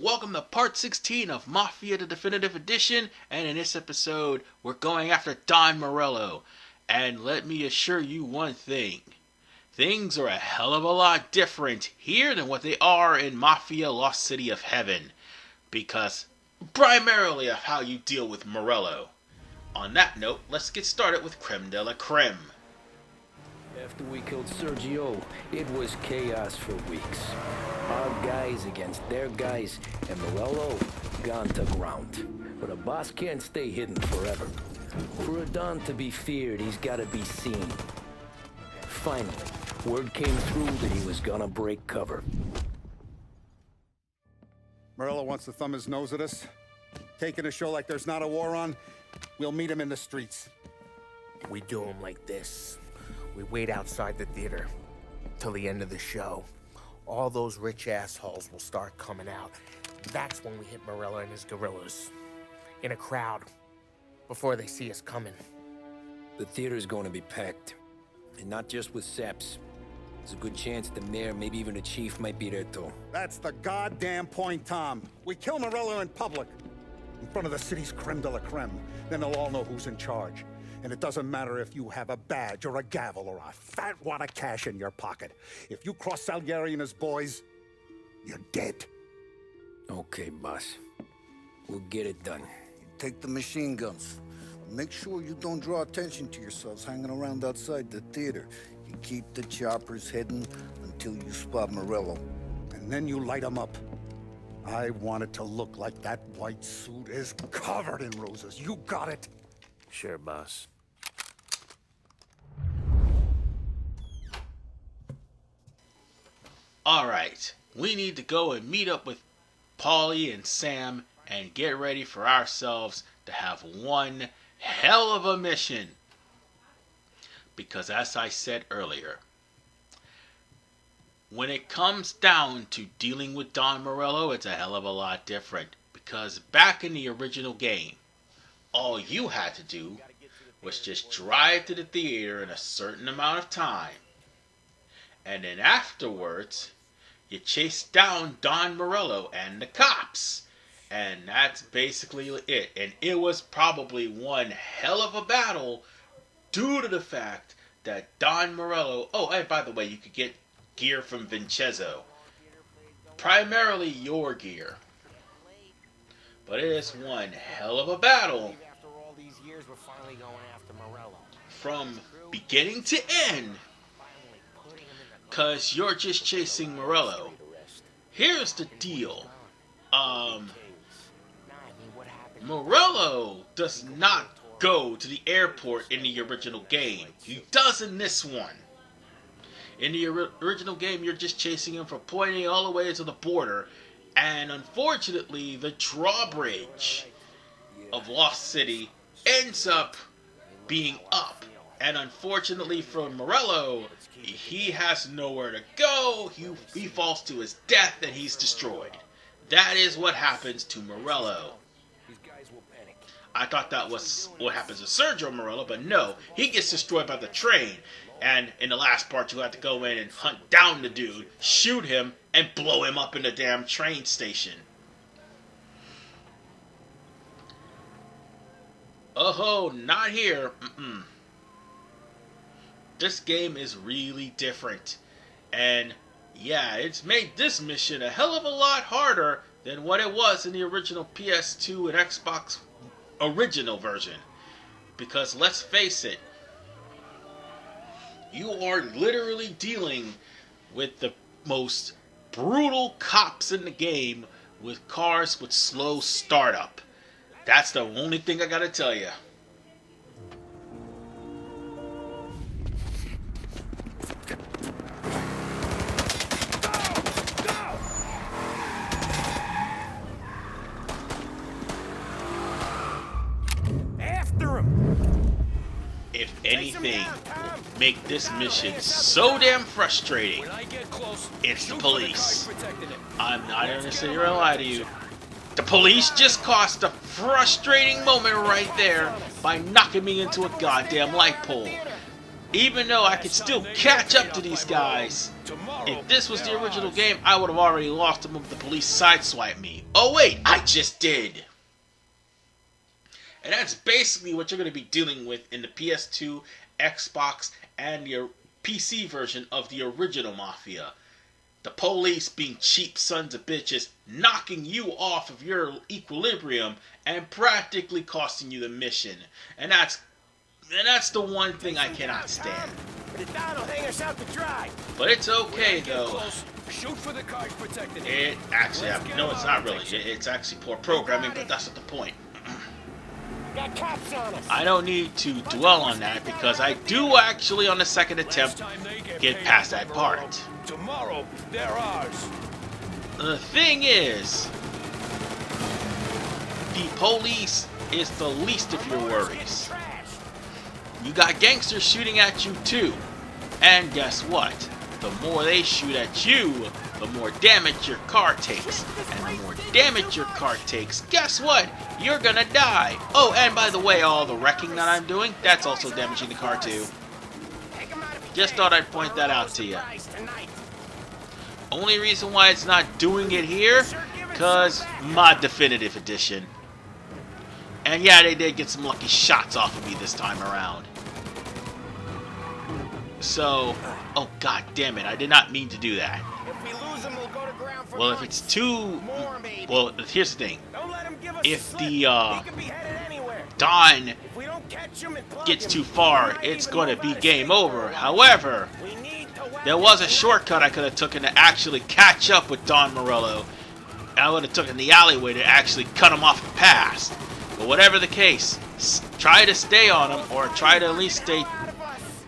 welcome to part 16 of Mafia the Definitive Edition, and in this episode, we're going after Don Morello. And let me assure you one thing, things are a hell of a lot different here than what they are in Mafia Lost City of Heaven, because primarily of how you deal with Morello. On that note, let's get started with Creme de la Creme. After we killed Sergio, it was chaos for weeks. Our guys against their guys, and Morello gone to ground. But a boss can't stay hidden forever. For a Don to be feared, he's gotta be seen. Finally, word came through that he was gonna break cover. Morello wants to thumb his nose at us. Taking a show like there's not a war on, we'll meet him in the streets. We do him like this. We wait outside the theater till the end of the show. All those rich assholes will start coming out. That's when we hit Morello and his guerrillas. In a crowd. Before they see us coming. The theater's going to be packed. And not just with saps. There's a good chance the mayor, maybe even the chief, might be there too. That's the goddamn point, Tom. We kill Morello in public. In front of the city's creme de la creme. Then they'll all know who's in charge. And it doesn't matter if you have a badge or a gavel or a fat wad of cash in your pocket. If you cross Salieri and his boys, you're dead. Okay, boss. We'll get it done. Take the machine guns. Make sure you don't draw attention to yourselves hanging around outside the theater. You keep the choppers hidden until you spot Morello. And then you light them up. I want it to look like that white suit is covered in roses. You got it? Sure, boss. Alright, we need to go and meet up with Paulie and Sam and get ready for ourselves to have one hell of a mission. Because as I said earlier, when it comes down to dealing with Don Morello, it's a hell of a lot different. Because back in the original game, all you had to do was just drive to the theater in a certain amount of time. And then afterwards, you chase down Don Morello and the cops. And that's basically it. And it was probably one hell of a battle due to the fact that Don Morello... Oh, and by the way, you could get gear from Vincenzo. Primarily your gear. But it is one hell of a battle. From beginning to end. Because you're just chasing Morello. Here's the deal. Morello does not go to the airport in the original game. He does in this one. In the original game, you're just chasing him from point A all the way to the border. And unfortunately, the drawbridge of Lost City ends up being up. And unfortunately for Morello, he has nowhere to go. He falls to his death and he's destroyed. That is what happens to Morello. I thought that was what happens to Sergio Morello, but no. He gets destroyed by the train. And in the last part, you have to go in and hunt down the dude, shoot him, and blow him up in the damn train station. Oh, not here. This game is really different. And yeah, it's made this mission a hell of a lot harder than what it was in the original PS2 and Xbox original version. Because let's face it, you are literally dealing with the most brutal cops in the game with cars with slow startup. That's the only thing I gotta tell you. If anything will make this mission so damn frustrating, it's the police. I'm not going to sit here and lie to you. The police just caused a frustrating moment right there by knocking me into a goddamn light pole. Even though I could still catch up to these guys, if this was the original game, I would have already lost them if the police sideswiped me. Oh wait, I just did! And that's basically what you're going to be dealing with in the PS2, Xbox, and the PC version of the original Mafia. The police being cheap sons of bitches, knocking you off of your equilibrium and practically costing you the mission. And that's the one thing I cannot stand. But it's okay though. Shoot for the cars protecting It actually, no, it's not really. It's actually poor programming, but that's not the point. Got cops on us. I don't need to dwell on that because I do actually, on the second attempt, get past that part. Tomorrow, they're ours. The thing is, the police is the least of your worries. You got gangsters shooting at you too. And guess what? The more they shoot at you, the more damage your car takes. And the more damage your car takes, guess what? You're gonna die. Oh, and by the way, all the wrecking that I'm doing, that's also damaging the car too. Just thought I'd point that out to you. Only reason why it's not doing it here, cause mod definitive edition. And yeah, they did get some lucky shots off of me this time around. So, oh god damn it, I did not mean to do that. Well, if it's too... Well, here's the thing. If the Don gets too far, it's going to be game over. However, there was a shortcut I could have taken to actually catch up with Don Morello. I would have taken the alleyway to actually cut him off the pass. But whatever the case, try to stay on him, or try to at least stay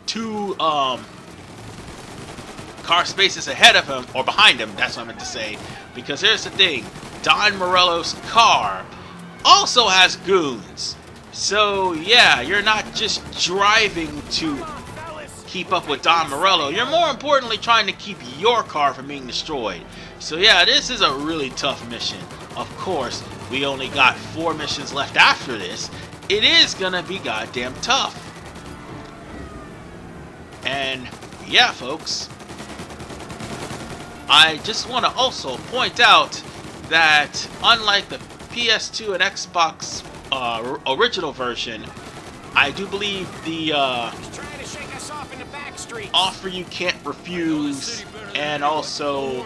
2 car spaces ahead of him, or behind him, that's what I meant to say. Because here's the thing, Don Morello's car also has goons. So yeah, you're not just driving to keep up with Don Morello, you're more importantly trying to keep your car from being destroyed. So yeah, this is a really tough mission. Of course, we only got 4 missions left after this. It is gonna be goddamn tough. And yeah, folks, I just want to also point out that unlike the PS2 and Xbox original version, I do believe the offer you can't refuse and also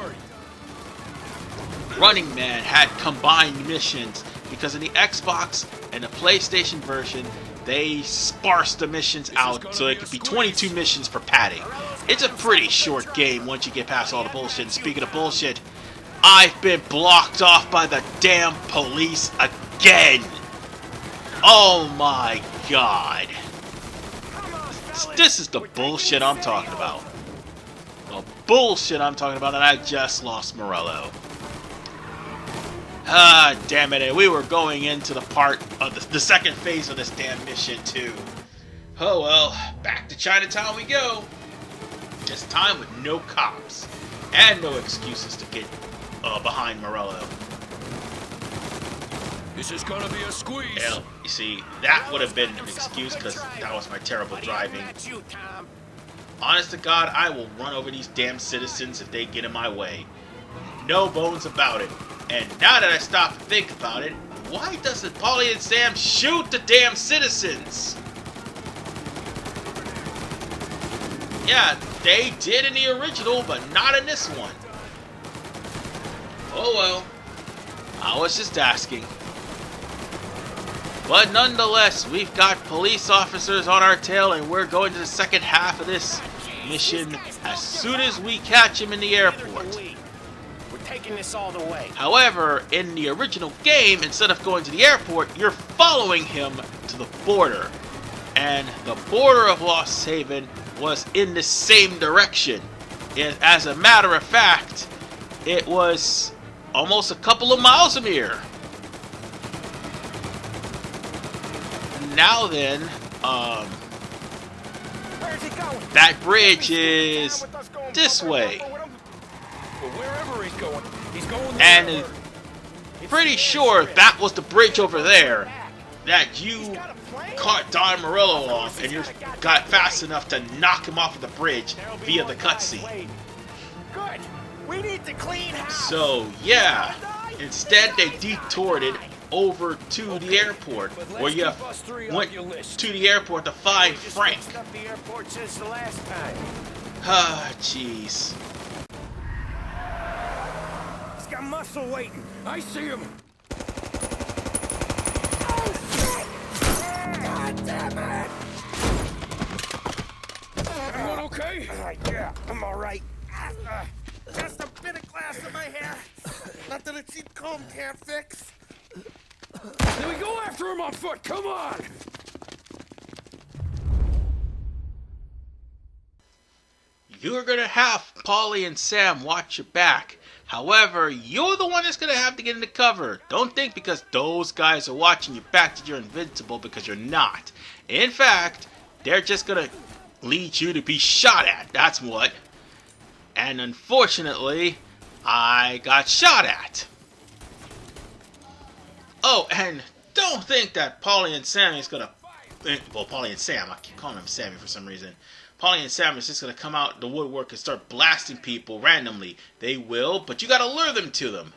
Running Man had combined missions, because in the Xbox and the PlayStation version, they sparse the missions out so it could be 22 missions for padding. It's a pretty short game once you get past all the bullshit. And speaking of bullshit, I've been blocked off by the damn police again. Oh my god. This is the bullshit I'm talking about. The bullshit I'm talking about, and I just lost Morello. Ah, damn it, we were going into the part of the second phase of this damn mission, too. Oh well, back to Chinatown we go. This time with no cops, and no excuses to get behind Morello. This is gonna be a squeeze. Hell, you see, that would have been an excuse, because that was my terrible driving. Honest to God, I will run over these damn citizens if they get in my way. No bones about it. And now that I stop and think about it, why doesn't Paulie and Sam shoot the damn citizens? Yeah, they did in the original, but not in this one. Oh well, I was just asking. But nonetheless, we've got police officers on our tail, and we're going to the second half of this mission as soon as we catch him in the airport. Taking this all the way. However, in the original game, instead of going to the airport, you're following him to the border. And the border of Lost Haven was in the same direction. And as a matter of fact, it was almost a couple of miles from here. Now then, Where's he going? that bridge is this way. Wherever he's going And pretty sure that was the bridge over there that you caught Don Morello off, and you got fast enough to knock him off of the bridge via the cutscene. Good. We need to clean house. So, yeah. Instead, they detoured it over to the airport, where you went to the airport to find Frank. The airport since the last time. Ah, jeez. He's got muscle waiting. I see him. God damn it! Everyone okay? Yeah, I'm all right. Just a bit of glass in my hair. Nothing a cheap comb can't fix. Then we go after him on foot. Come on! You're gonna have Paulie and Sam watch your back. However, you're the one that's gonna have to get into cover. Don't think because those guys are watching your back that you're invincible, because you're not. In fact, they're just gonna lead you to be shot at. That's what. And unfortunately, I got shot at. Oh, and don't think that Paulie and Sammy is gonna... Well, Paulie and Sam. I keep calling him Sammy for some reason. Paulie and Sam is just going to come out the woodwork and start blasting people randomly. They will, but you got to lure them to them.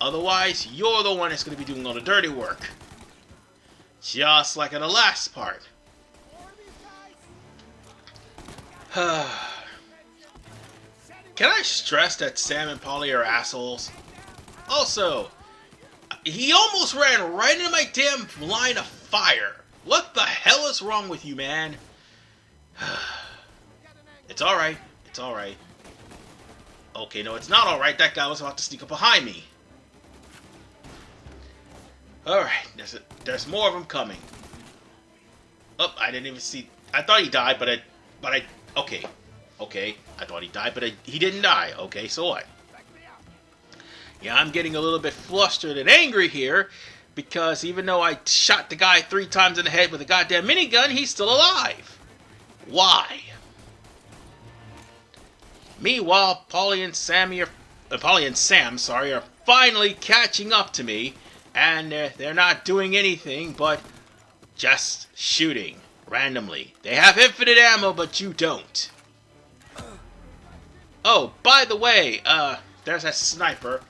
Otherwise, you're the one that's going to be doing all the dirty work. Just like in the last part. Can I stress that Sam and Paulie are assholes? Also, he almost ran right into my damn line of fire. What the hell is wrong with you, man? It's alright. It's alright. Okay, no, it's not alright. That guy was about to sneak up behind me. Alright, there's more of them coming. Oh, I didn't even see... I thought he died, but I... Okay. Okay, I thought he died, but he didn't die. Okay, so what? Yeah, I'm getting a little bit flustered and angry here, because even though I shot the guy 3 times in the head with a goddamn minigun, he's still alive. Why? Meanwhile, Paulie and Sam are finally catching up to me, and they're not doing anything but just shooting randomly. They have infinite ammo, but you don't. Oh, by the way, there's a sniper,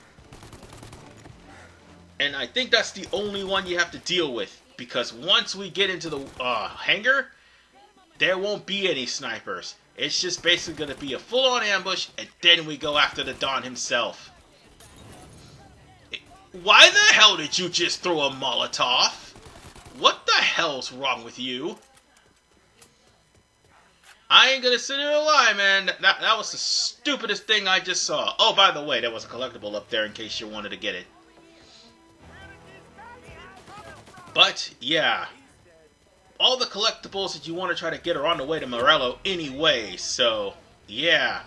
and I think that's the only one you have to deal with, because once we get into the hangar, there won't be any snipers. It's just basically going to be a full-on ambush, and then we go after the Don himself. Why the hell did you just throw a Molotov? What the hell's wrong with you? I ain't gonna sit here and lie, man. That was the stupidest thing I just saw. Oh, by the way, there was a collectible up there in case you wanted to get it. But, yeah. All the collectibles that you want to try to get are on the way to Morello anyway, so, yeah.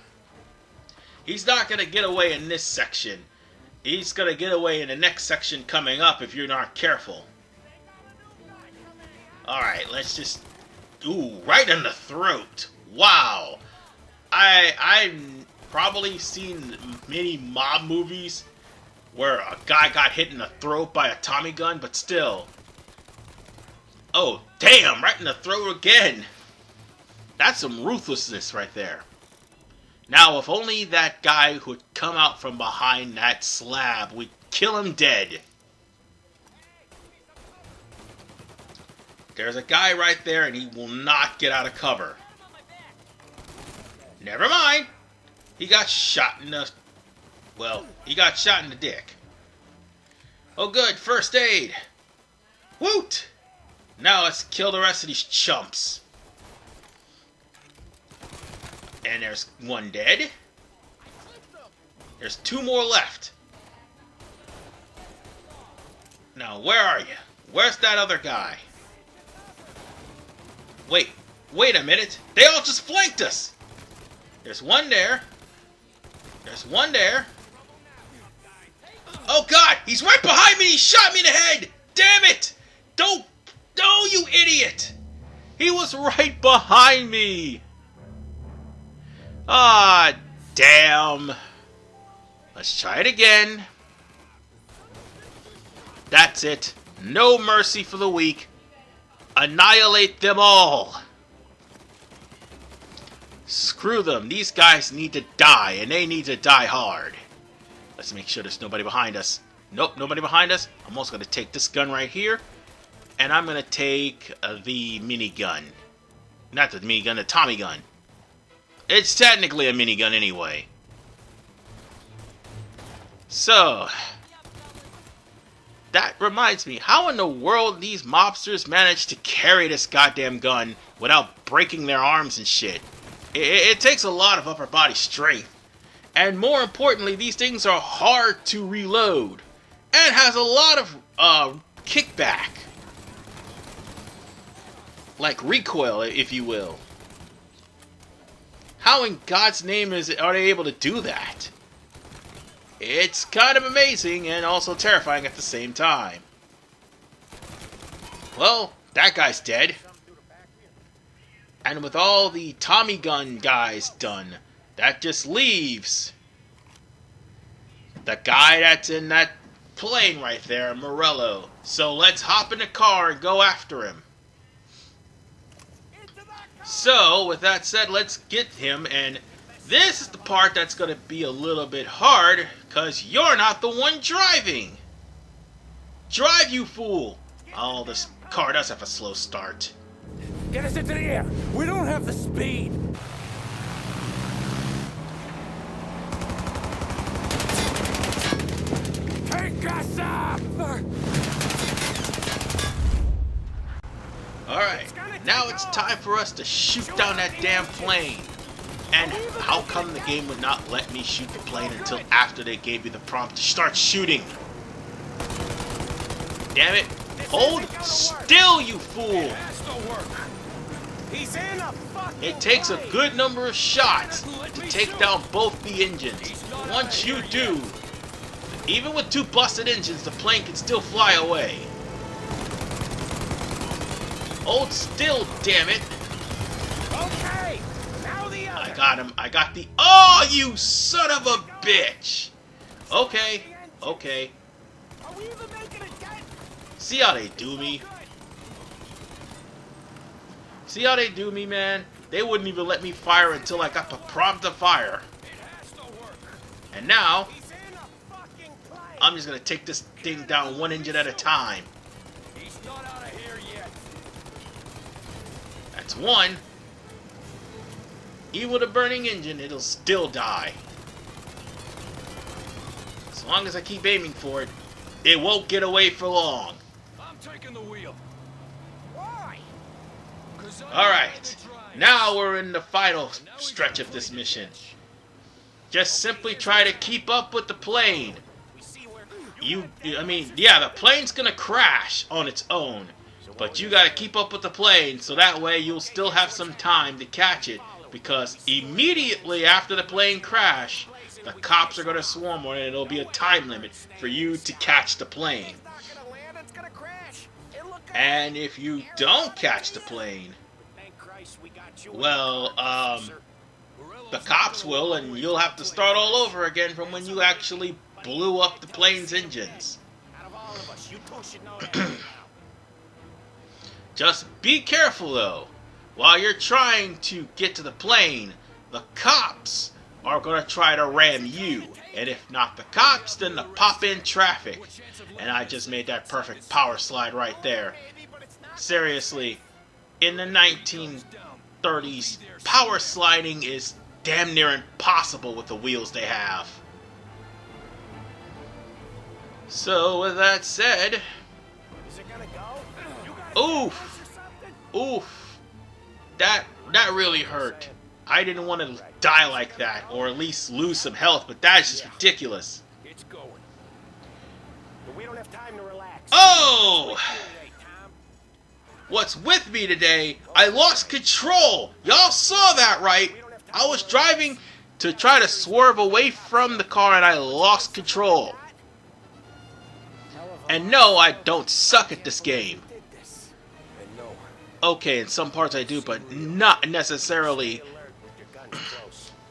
He's not going to get away in this section. He's going to get away in the next section coming up if you're not careful. Alright, let's just... Ooh, right in the throat. Wow. I've probably seen many mob movies where a guy got hit in the throat by a Tommy gun, but still... Oh, damn, right in the throat again. That's some ruthlessness right there. Now, if only that guy would come out from behind that slab, we'd kill him dead. There's a guy right there, and he will not get out of cover. Never mind. He got shot in the... Well, he got shot in the dick. Oh, good. First aid. Woot! Now let's kill the rest of these chumps. And there's one dead. There's 2 more left. Now, where are you? Where's that other guy? Wait a minute. They all just flanked us. There's one there. There's one there. Oh, God! He's right behind me! He shot me in the head! Damn it! Don't... No, you idiot! He was right behind me! Ah, damn. Let's try it again. That's it. No mercy for the weak. Annihilate them all. Screw them. These guys need to die, and they need to die hard. Let's make sure there's nobody behind us. Nope, nobody behind us. I'm also going to take this gun right here. And I'm going to take the minigun. Not the minigun, the Tommy gun. It's technically a minigun anyway. So, that reminds me, how in the world these mobsters managed to carry this goddamn gun without breaking their arms and shit? It takes a lot of upper body strength. And more importantly, these things are hard to reload. And has a lot of kickback. Like recoil, if you will. How in God's name are they able to do that? It's kind of amazing and also terrifying at the same time. Well, that guy's dead. And with all the Tommy gun guys done, that just leaves the guy that's in that plane right there, Morello. So let's hop in the car and go after him. So, with that said, let's get him, and this is the part that's going to be a little bit hard, because you're not the one driving. Drive, you fool! Oh, this car does have a slow start. Get us into the air! We don't have the speed! Take us up! Alright, now it's time for us to shoot down that damn plane. And how come the game would not let me shoot the plane until after they gave me the prompt to start shooting? Damn it. Hold still, you fool! It takes a good number of shots to take down both the engines. Once you do, even with 2 busted engines, the plane can still fly away. Hold still, damn it! Okay, now the other. I got him. I got the... Oh, you son of a bitch! Okay, okay. Are we even making a dent? See how they do me? See how they do me, man? They wouldn't even let me fire until I got the prompt to fire. And now, I'm just gonna take this thing down 1 engine at a time. He's not out of here yet. That's 1. Even with a burning engine, it'll still die. As long as I keep aiming for it, it won't get away for long. I'm taking the wheel. Alright, now we're in the final stretch of this mission. Just simply try to keep up with the plane. The plane's gonna crash on its own, but you gotta keep up with the plane so that way you'll still have some time to catch it, because immediately after the plane crash, the cops are gonna swarm on it and it'll be a time limit for you to catch the plane. And if you don't catch the plane, well, the cops will, and you'll have to start all over again from when you actually blew up the plane's engines. Just be careful, though. While you're trying to get to the plane, the cops are going to try to ram you. And if not the cops, then the pop-in traffic. And I just made that perfect power slide right there. Seriously, in the 1930s, power sliding is damn near impossible with the wheels they have. So, with that said... Oof! Oof! That really hurt. I didn't want to die like that, or at least lose some health, but that's just ridiculous. It's going. But we don't have time to relax. Oh! What's with me today? I lost control! Y'all saw that, right? I was driving to try to swerve away from the car and I lost control. And no, I don't suck at this game. Okay, in some parts I do, but not necessarily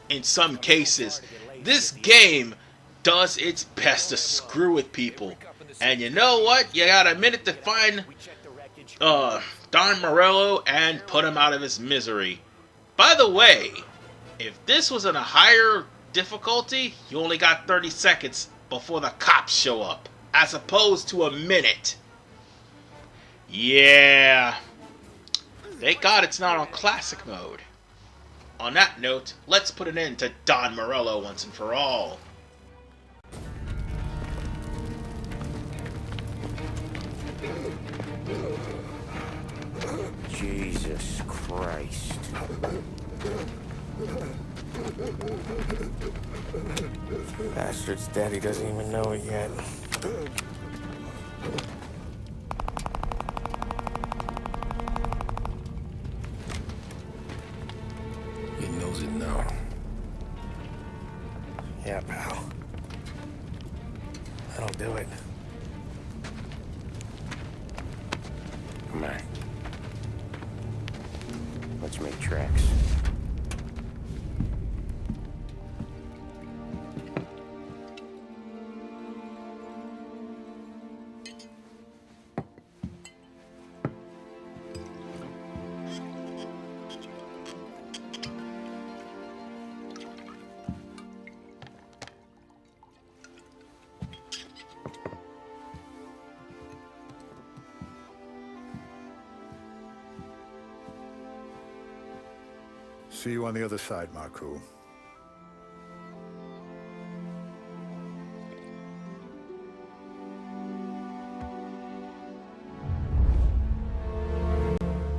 in some cases. This game does its best to screw with people. And you know what? You got a minute to find Don Morello and put him out of his misery. By the way, if this was in a higher difficulty, you only got 30 seconds before the cops show up, as opposed to a minute. Yeah. Thank God it's not on classic mode. On that note, let's put an end to Don Morello once and for all. Jesus Christ. Bastard's daddy doesn't even know it yet. He knows it now. Yeah, pal. That'll do it. Come on. Let's make tracks. See you on the other side, Marku.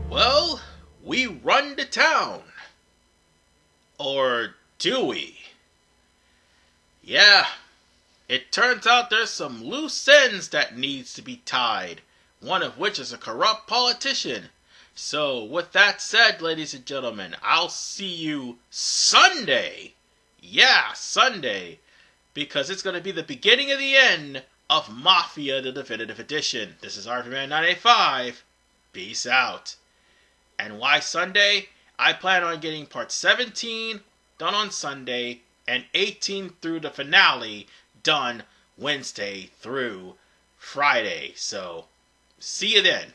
Well, we run to town. Or do we? Yeah, it turns out there's some loose ends that needs to be tied, one of which is a corrupt politician. So, with that said, ladies and gentlemen, I'll see you Sunday. Yeah, Sunday. Because it's going to be the beginning of the end of Mafia, the Definitive Edition. This is RVMan985. Peace out. And why Sunday? I plan on getting part 17 done on Sunday and 18 through the finale done Wednesday through Friday. So, see you then.